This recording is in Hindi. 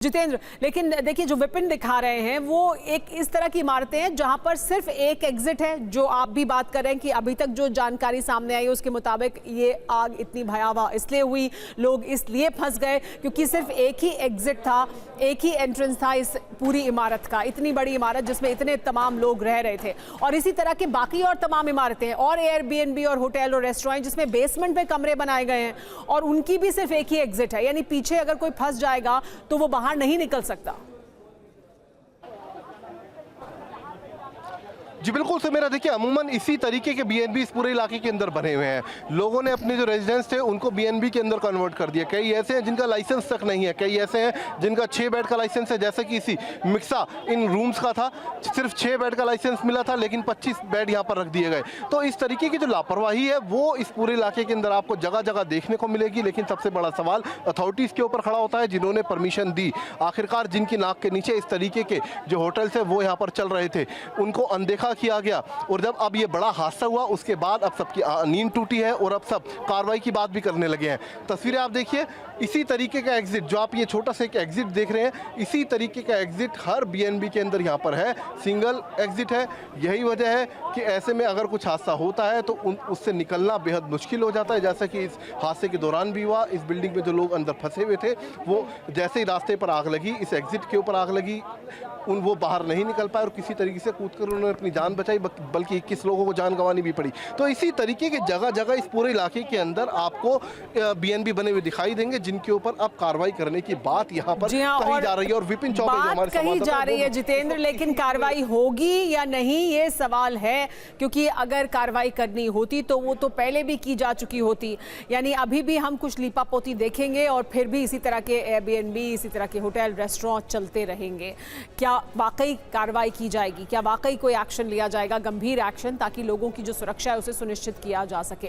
जितेंद्र, लेकिन देखिए जो विपिन दिखा रहे हैं वो एक इस तरह की इमारतें हैं जहां पर सिर्फ एक एग्जिट है। जो आप भी बात कर रहे हैं कि अभी तक जो जानकारी सामने आई है उसके मुताबिक ये आग इतनी भयावह इसलिए हुई, लोग इसलिए फंस गए क्योंकि सिर्फ एक ही एग्जिट था, एक ही एंट्रेंस था इस पूरी इमारत का। इतनी बड़ी इमारत जिसमें इतने तमाम लोग रह रहे थे, और इसी तरह की बाकी और तमाम इमारतें और एयरबीएनबी और होटल और रेस्टोरेंट जिसमें बेसमेंट में कमरे बनाए गए हैं और उनकी भी सिर्फ एक ही एग्जिट है। यानी पीछे अगर कोई फंस जाएगा तो वो बाहर नहीं निकल सकता। जी बिल्कुल से मेरा देखिए अमूमन इसी तरीके के बीएनबी इस पूरे इलाके के अंदर बने हुए हैं। लोगों ने अपने जो रेजिडेंस थे उनको बीएनबी के अंदर कन्वर्ट कर दिया। कई ऐसे हैं जिनका लाइसेंस तक नहीं है, कई ऐसे हैं जिनका 6 बेड का लाइसेंस है, जैसे कि इसी मिक्सा इन रूम्स का था, सिर्फ 6 बेड का लाइसेंस मिला था लेकिन 25 बेड यहाँ पर रख दिए गए। तो इस तरीके की जो लापरवाही है वो इस पूरे इलाके के अंदर आपको जगह जगह देखने को मिलेगी। लेकिन सबसे बड़ा सवाल अथॉरिटीज़ के ऊपर खड़ा होता है जिन्होंने परमिशन दी। आखिरकार जिनकी नाक के नीचे इस तरीके के जो होटल्स है वो यहाँ पर चल रहे थे उनको अनदेखा किया गया, और जब अब ये बड़ा हादसा हुआ उसके बाद अब सबकी नींद टूटी है और अब सब कार्रवाई की बात भी करने लगे हैं। तस्वीरें आप देखिए, इसी तरीके का एग्जिट जो आप ये छोटा सा एक एग्जिट देख रहे हैं, इसी तरीके का एग्जिट हर बीएनबी के अंदर यहाँ पर है। सिंगल एग्जिट है। यही वजह है कि ऐसे में अगर कुछ हादसा होता है तो उससे निकलना बेहद मुश्किल हो जाता है। जैसा कि इस हादसे के दौरान भी हुआ, इस बिल्डिंग में जो लोग अंदर फंसे हुए थे वो जैसे ही रास्ते पर आग लगी, इस एग्जिट के ऊपर आग लगी, वो बाहर नहीं निकल पाए और किसी तरीके से कूदकर उन्होंने अपनी जान बचाई, बल्कि 21 लोगों को जान गंवानी भी पड़ी। तो इसी तरीके के जगह जगह इस पूरे इलाके के अंदर आपको बीएनबी बने हुए दिखाई देंगे जिनके ऊपर अब कार्रवाई करने की बात यहाँ पर कही जा रही है। और विपिन चौबे जो हमारे कही जा रही है जितेंद्र, लेकिन कार्रवाई होगी या नहीं ये सवाल है, क्योंकि अगर कार्रवाई करनी होती तो वो तो पहले भी की जा चुकी होती। यानी अभी भी हम कुछ लीपापोती देखेंगे और फिर भी इसी तरह के एयरबीएनबी, इसी तरह के होटल रेस्टोरेंट चलते रहेंगे। क्या वाकई कार्रवाई की जाएगी? क्या वाकई कोई एक्शन लिया जाएगा, गंभीर एक्शन, ताकि लोगों की जो सुरक्षा है उसे सुनिश्चित किया जा सके?